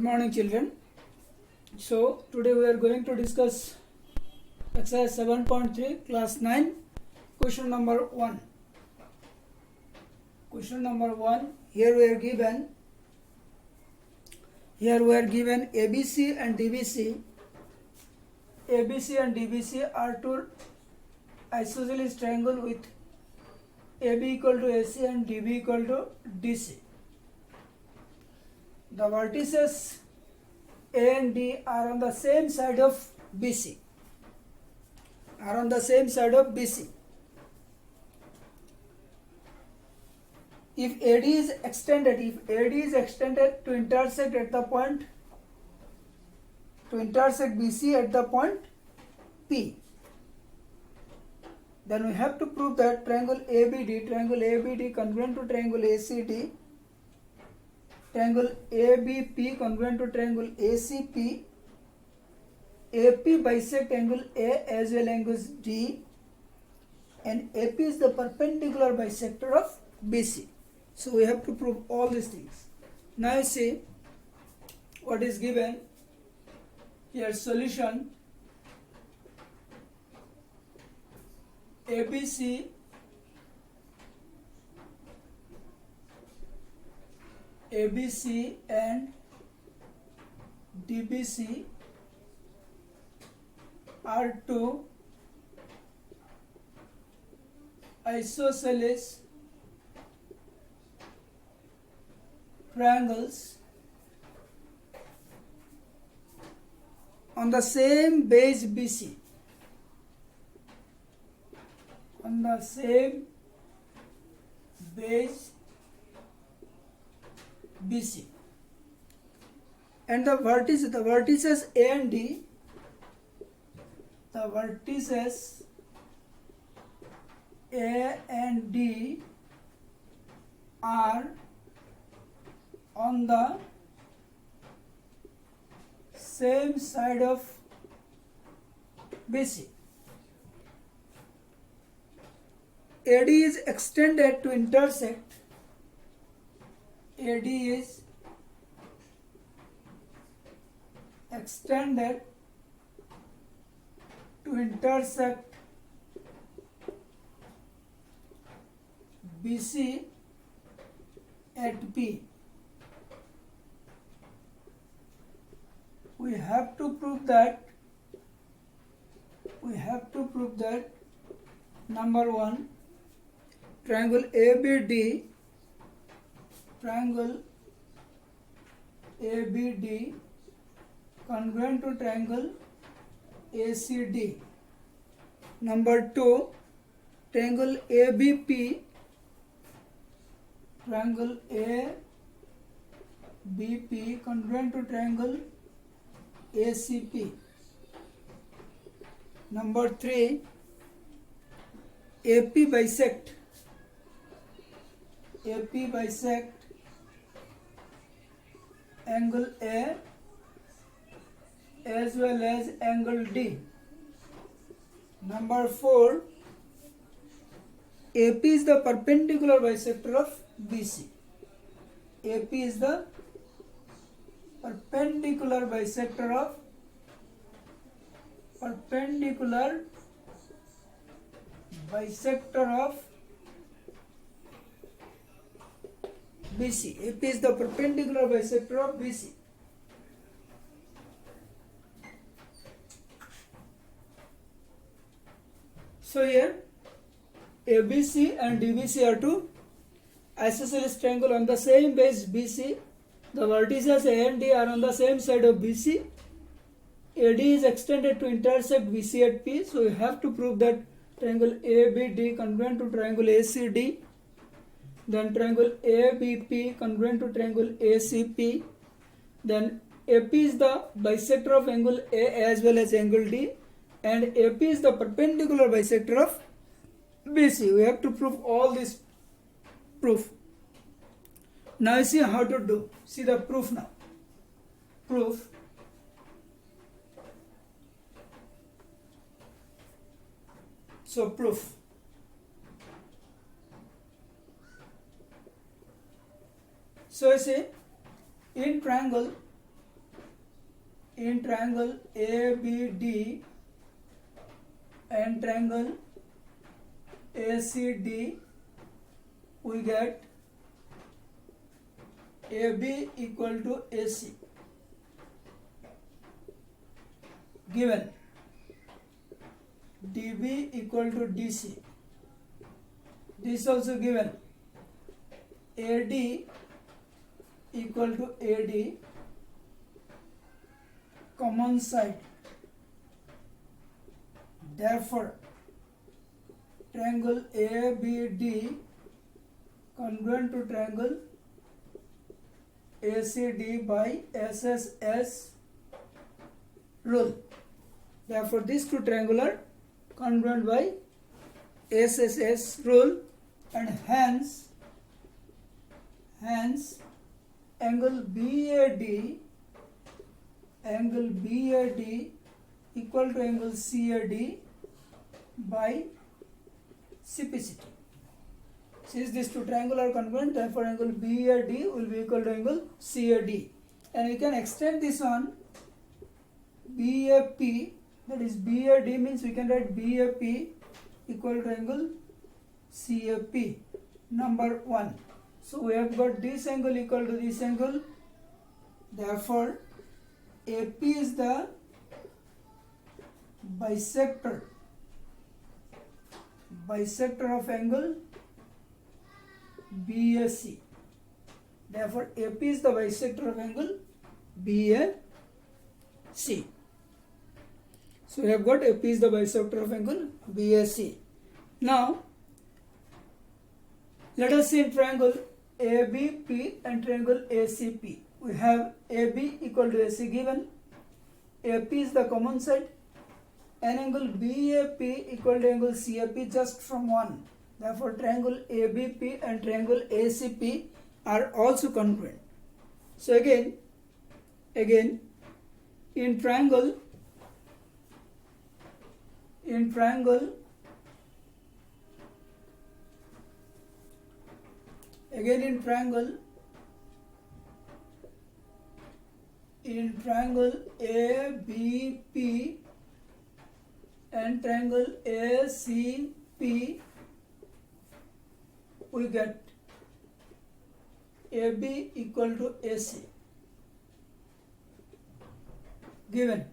morning, children. So today we are going to discuss exercise 7.3 class 9 question number 1. Question number 1, here we are given ABC and DBC. ABC and DBC are two isosceles triangle with AB equal to AC and DB equal to DC. The vertices A and D are on the same side of BC. If AD is extended to intersect BC at the point P, then we have to prove that triangle ABD congruent to triangle ACD, triangle ABP congruent to triangle ACP, AP bisect angle A as well angles D, and AP is the perpendicular bisector of BC. So we have to prove all these things. Now you see what is given here. Solution: ABC and DBC are two isosceles triangles on the same base BC. And the vertices A and D, are on the same side of BC. AD is extended to intersect BC at P. We have to prove that number 1, triangle ABD congruent to triangle ACD. Number 2, triangle ABP congruent to triangle ACP. Number 3, AP bisect angle A as well as angle D. Number 4, AP is the perpendicular bisector of BC. AP is the perpendicular bisector of BC. AP is the perpendicular bisector of BC. So here ABC and DBC are two isosceles triangle on the same base BC. The vertices A and D are on the same side of BC. AD is extended to intersect BC at P. So we have to prove that triangle ABD congruent to triangle ACD, then triangle ABP congruent to triangle ACP, then AP is the bisector of angle A as well as angle D, and AP is the perpendicular bisector of BC. We have to prove all this proof. Now you see how to do. See the proof now. So proof. So I say in triangle in triangle ABD and triangle ACD, we get AB equal to AC. Given DB equal to DC. This also given AD equal to AD, common side. Therefore, triangle ABD congruent to triangle ACD by SSS rule. Therefore, these two triangles are congruent by SSS rule, and hence angle BAD equal to angle CAD by CPCT. Since these two triangles are congruent, therefore angle BAD will be equal to angle CAD, and we can extend this on BAP, that is BAD means we can write BAP equal to angle CAP, number 1. So we have got this angle equal to this angle, therefore AP is the bisector of angle BAC. Therefore AP is the bisector of angle BAC. So we have got AP is the bisector of angle BAC. Now let us see in triangle ABP and triangle ACP. We have AB equal to AC given, AP is the common side, and angle BAP equal to angle CAP just from 1. Therefore triangle ABP and triangle ACP are also congruent. So again in triangle ABP and triangle ACP, we get AB equal to AC. Given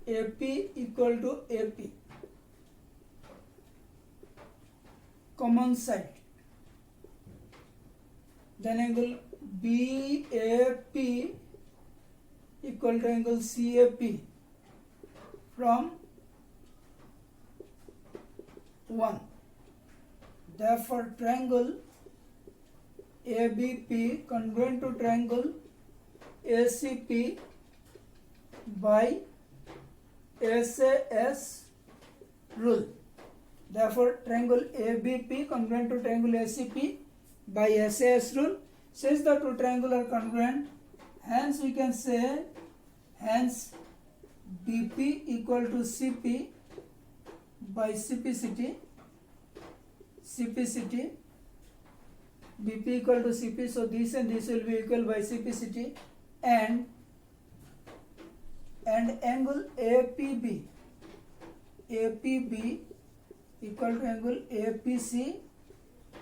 AP equal to AP, common side, then angle BAP equal to angle CAP from 1. Therefore triangle ABP congruent to triangle ACP by SAS rule. Therefore triangle ABP congruent to triangle ACP by SAS rule. Since the two triangles are congruent, hence we can say BP equal to CP by CPCT, BP equal to CP, so this and this will be equal by CPCT, and angle APB equal to angle APC,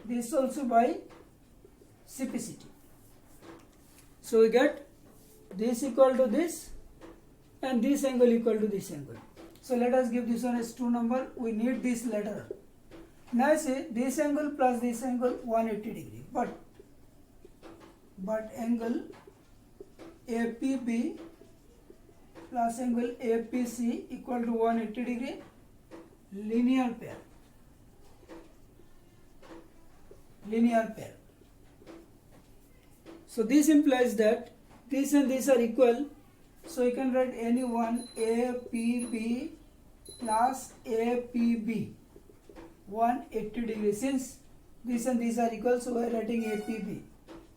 this also by CPCT. So we get this equal to this and this angle equal to this angle. So let us give this one as 2 number. We need this later. Now see this angle plus this angle 180 degree, but angle APB plus angle APC equal to 180 degree, linear pair. So this implies that this and this are equal. So you can write any one APB plus APB 180 degrees. Since this and these are equal, so we are writing APB.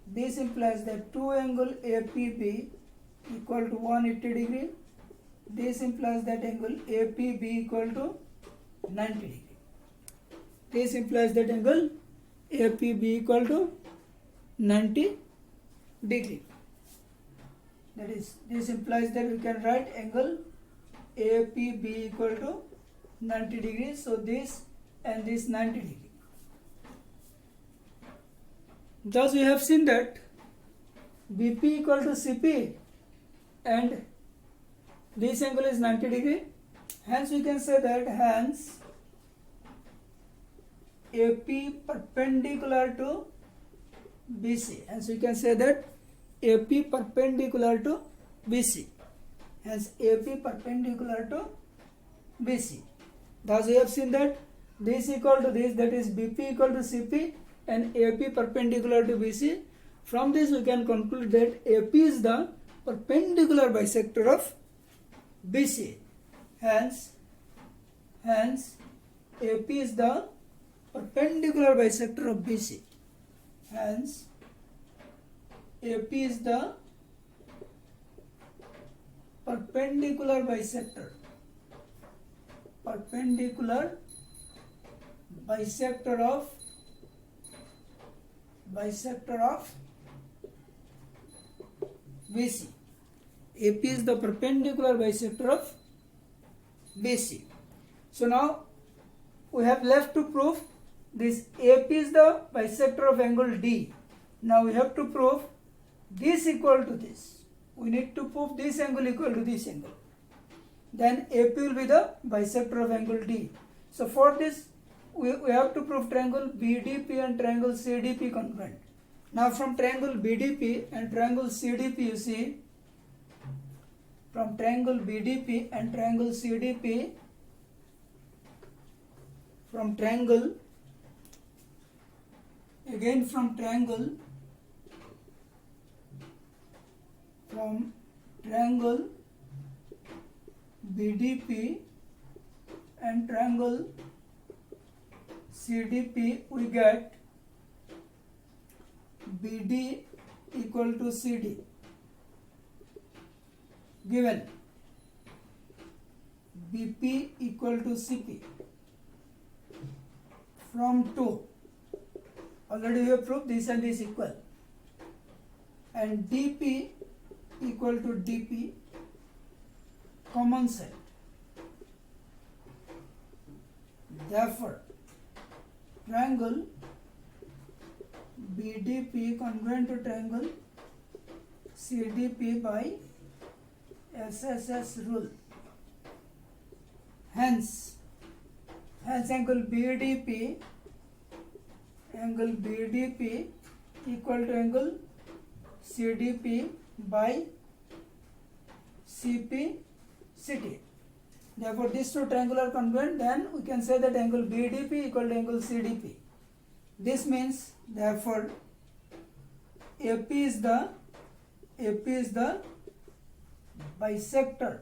This implies that 2 angle APB equal to 180 degree. This implies that angle APB equal to 90 degree. This implies that angle APB equal to 90 degree. that is, this implies that we can write angle APB equal to 90 degrees. So this and this 90 degree. Thus we have seen that BP equal to CP and this angle is 90 degree. Hence we can say that hence AP perpendicular to BC. Hence we can say that AP perpendicular to BC. Hence AP perpendicular to BC. Thus we have seen that this equal to this, that is BP equal to CP and AP perpendicular to BC. From this we can conclude that AP is the perpendicular bisector of BC. Hence AP is the perpendicular bisector of BC. Hence AP is the perpendicular bisector of BC. AP is the perpendicular bisector of BC. So now we have left to prove this AP is the bisector of angle D. Now we have to prove this equal to this. We need to prove this angle equal to this angle. Then AP will be the bisector of angle D. So for this we have to prove triangle BDP and triangle CDP congruent. Now from triangle BDP and triangle CDP, you see, from triangle BDP and triangle CDP, from triangle BDP and triangle CDP, we get BD equal to CD, given BP equal to CP. From 2, already we have proved this and this equal, and DP equal to DP, common set. Therefore triangle BDP congruent to triangle CDP by SSS rule. Hence angle BDP equal to angle CDP by CPCT. Therefore these two triangles are congruent, then we can say that angle BDP equal to angle CDP. This means therefore AP is the bisector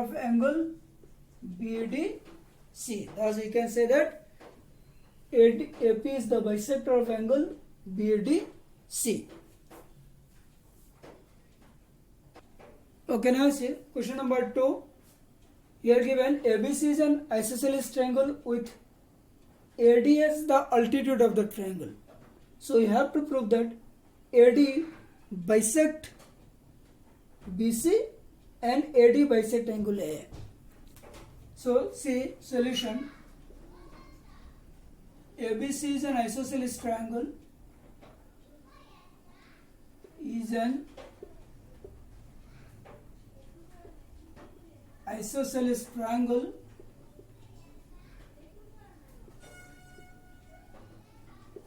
of angle BDC. Thus we can say that AP is the bisector of angle BDC. Okay, now see question number 2. Here given ABC is an isosceles triangle with AD as the altitude of the triangle. So you have to prove that AD bisect BC and AD bisect angle A. So see solution. ABC is an isosceles triangle.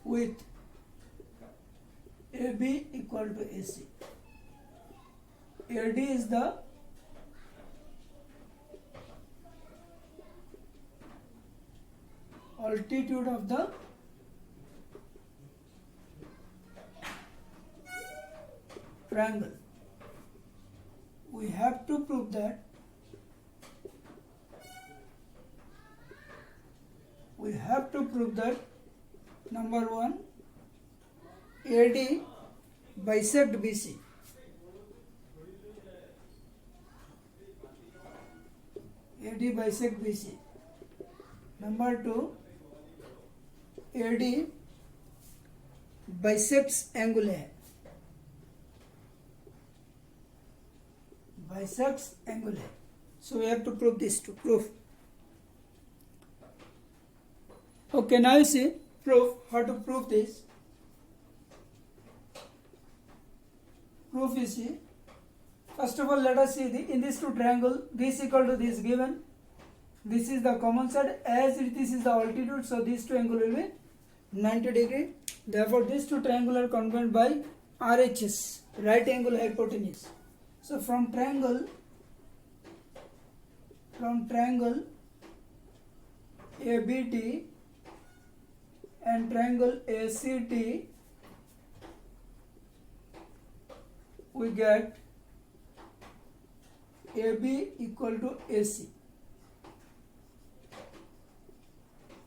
With AB equal to AC. AD is the altitude of the triangle. We have to prove that number 1, AD bisect BC. AD bisect BC. Number 2, AD bisects angle A. bisects angle A. So we have to prove this to prove. Okay, now you see proof. How to prove this? Proof you see. First of all, let us see in these two triangle, this equal to this given. This is the common side, as this is the altitude, so these two angle will be 90 degree. Therefore, these two triangle are congruent by RHS, right angle hypotenuse. So from triangle ABT and triangle ACT, we get AB equal to AC.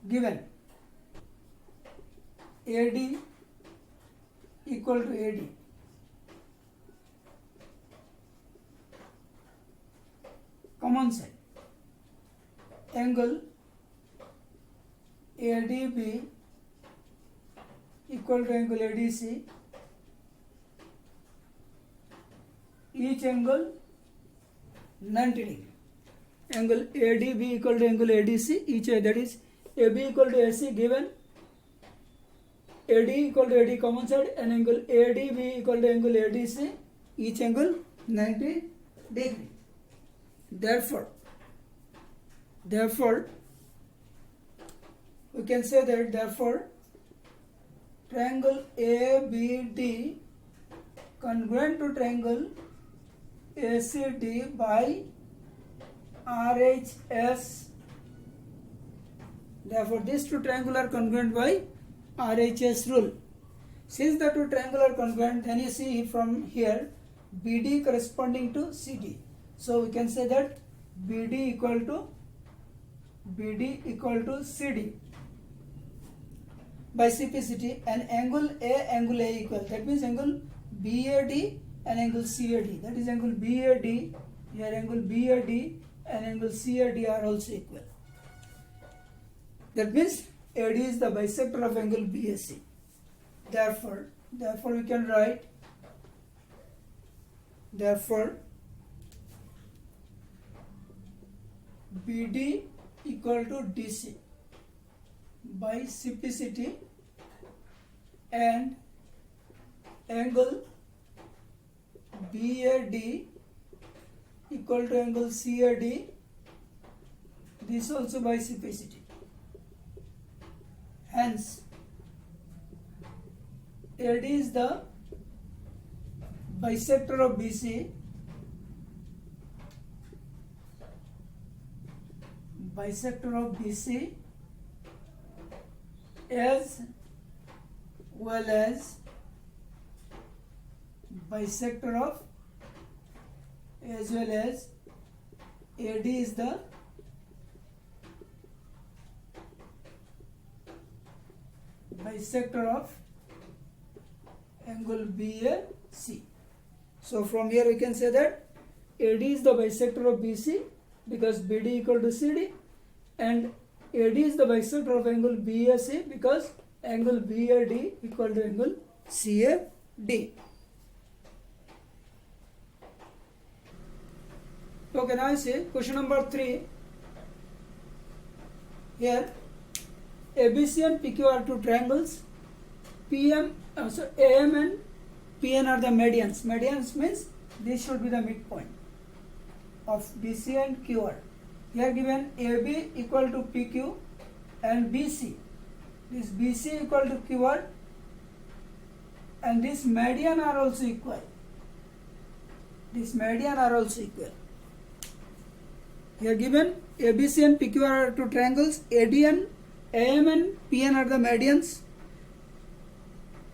Given AD equal to AD. Common side. Angle ADB equal to angle ADC. Each angle 90 degree. Angle ADB equal to angle ADC, each that is AB equal to AC given, AD equal to AD common side, and angle ADB equal to angle ADC, each angle 90 degree. Therefore we can say that triangle ABD congruent to triangle ACD by RHS. Therefore, these two triangles are congruent by RHS rule. Since the two triangles are congruent, then you see from here BD corresponding to CD. So we can say that BD equal to CD by CPCT, and angle A equal. That means angle BAD and angle CAD. That is angle BAD. Here angle BAD and angle CAD are also equal. That means AD is the bisector of angle BAC. Therefore we can write BD equal to DC by CPCT, and angle BAD equal to angle CAD, this also by CPCT. Hence, AD is the bisector of BC, as well as bisector of AD is the bisector of angle BAC. So from here we can say that AD is the bisector of BC because BD equal to CD, and AD is the bisector of angle BAC because angle BAD equal to angle CAD. Okay, now I see question number 3. Here ABC and PQ are two triangles. AM and PN are the medians. Medians means this should be the midpoint of BC and QR. Here given AB equal to PQ and BC. This BC equal to QR and this median are also equal. Here given ABC and PQ are two triangles. AM and PN are the medians,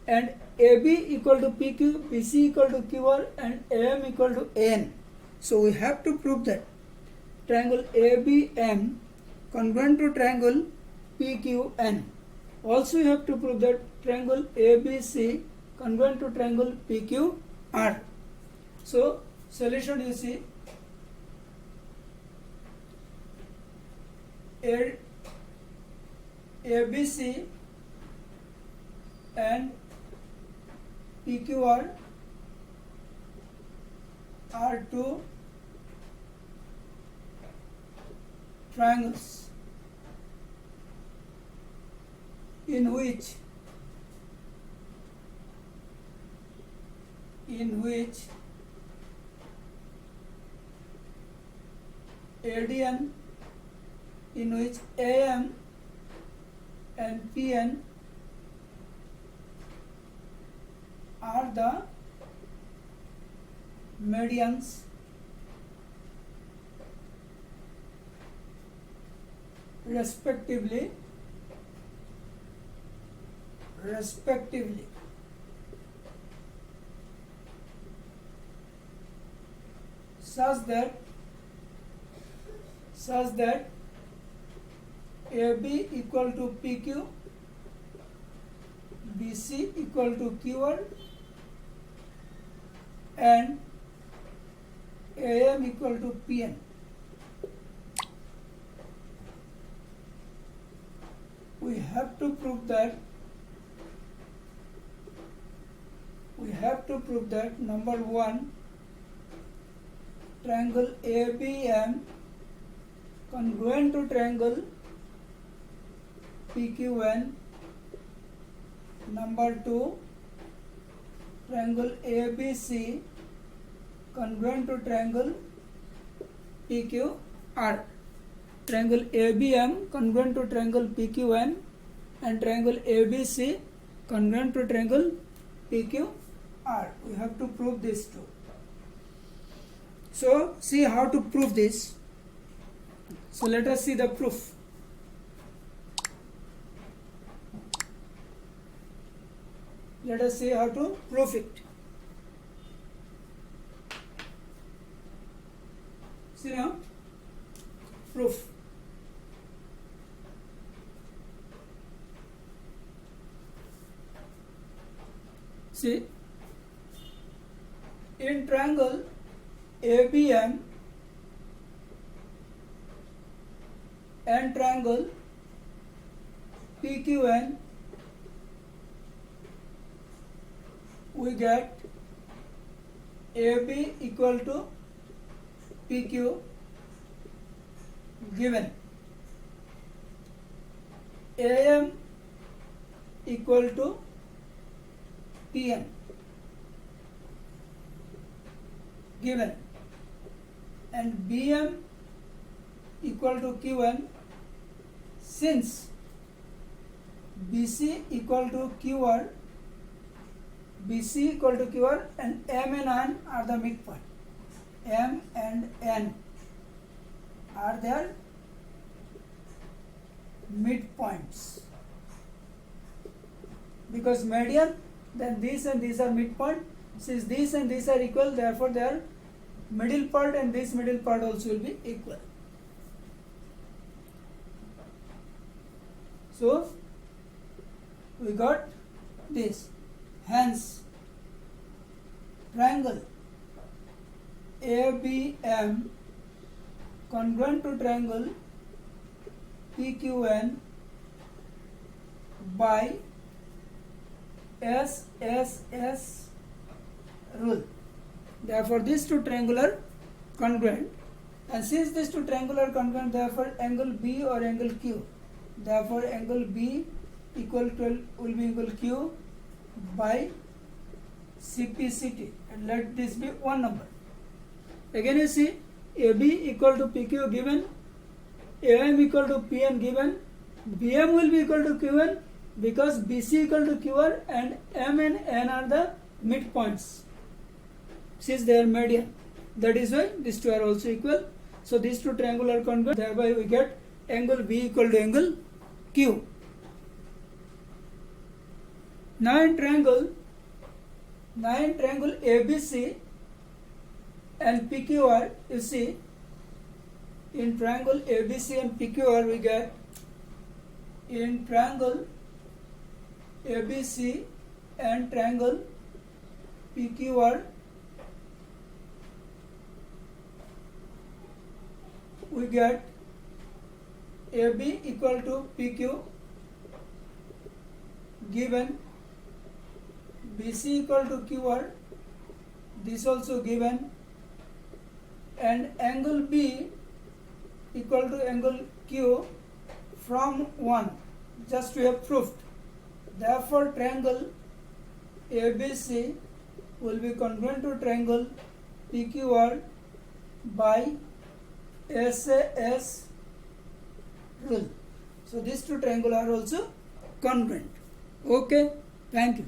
and AB equal to PQ, BC equal to QR, and AM equal to AN. So we have to prove that triangle ABM congruent to triangle PQN. Also you have to prove that triangle ABC congruent to triangle PQR. So solution you see, ABC and PQR are two triangles in which ADN, in which AM and PN are the medians respectively, such that AB equal to PQ, BC equal to QR, and AM equal to PN. We have to prove that number one, triangle ABM congruent to triangle PQN. Number two, triangle ABC congruent to triangle PQR. Triangle ABM congruent to triangle PQN and triangle ABC congruent to triangle PQR. We have to prove this too. So see how to prove this. So let us see the proof. Let us see how to prove it. See now, proof. See, in triangle ABM and triangle PQN, we get AB equal to PQ given, AM equal to PN given, and BM equal to QN. Since BC equal to QR, and M and N are the midpoint. M and N are their midpoints. Because median, then these and these are midpoint. Since these and these are equal, therefore their middle part and this middle part also will be equal. So we got this. Hence, triangle ABM congruent to triangle PQN by SSS rule. Therefore, these two triangular congruent, and since these two triangular congruent, therefore angle B or angle Q. Therefore, angle B will be equal to Q by CPCT, and let this be one number. Again you see, AB equal to PQ given, AM equal to PN given, BM will be equal to QN because BC equal to QR and M and N are the midpoints since they are median. That is why these two are also equal. So these two triangular congruent, thereby we get angle B equal to angle Q. Now in triangle ABC and PQR, you see, in triangle ABC and PQR we get, in triangle ABC and triangle PQR we get AB equal to PQ given, BC equal to QR, this also given, and angle B equal to angle Q from 1. Just we have proved. Therefore, triangle ABC will be congruent to triangle PQR by SAS rule. So these two triangles are also congruent. Okay, thank you.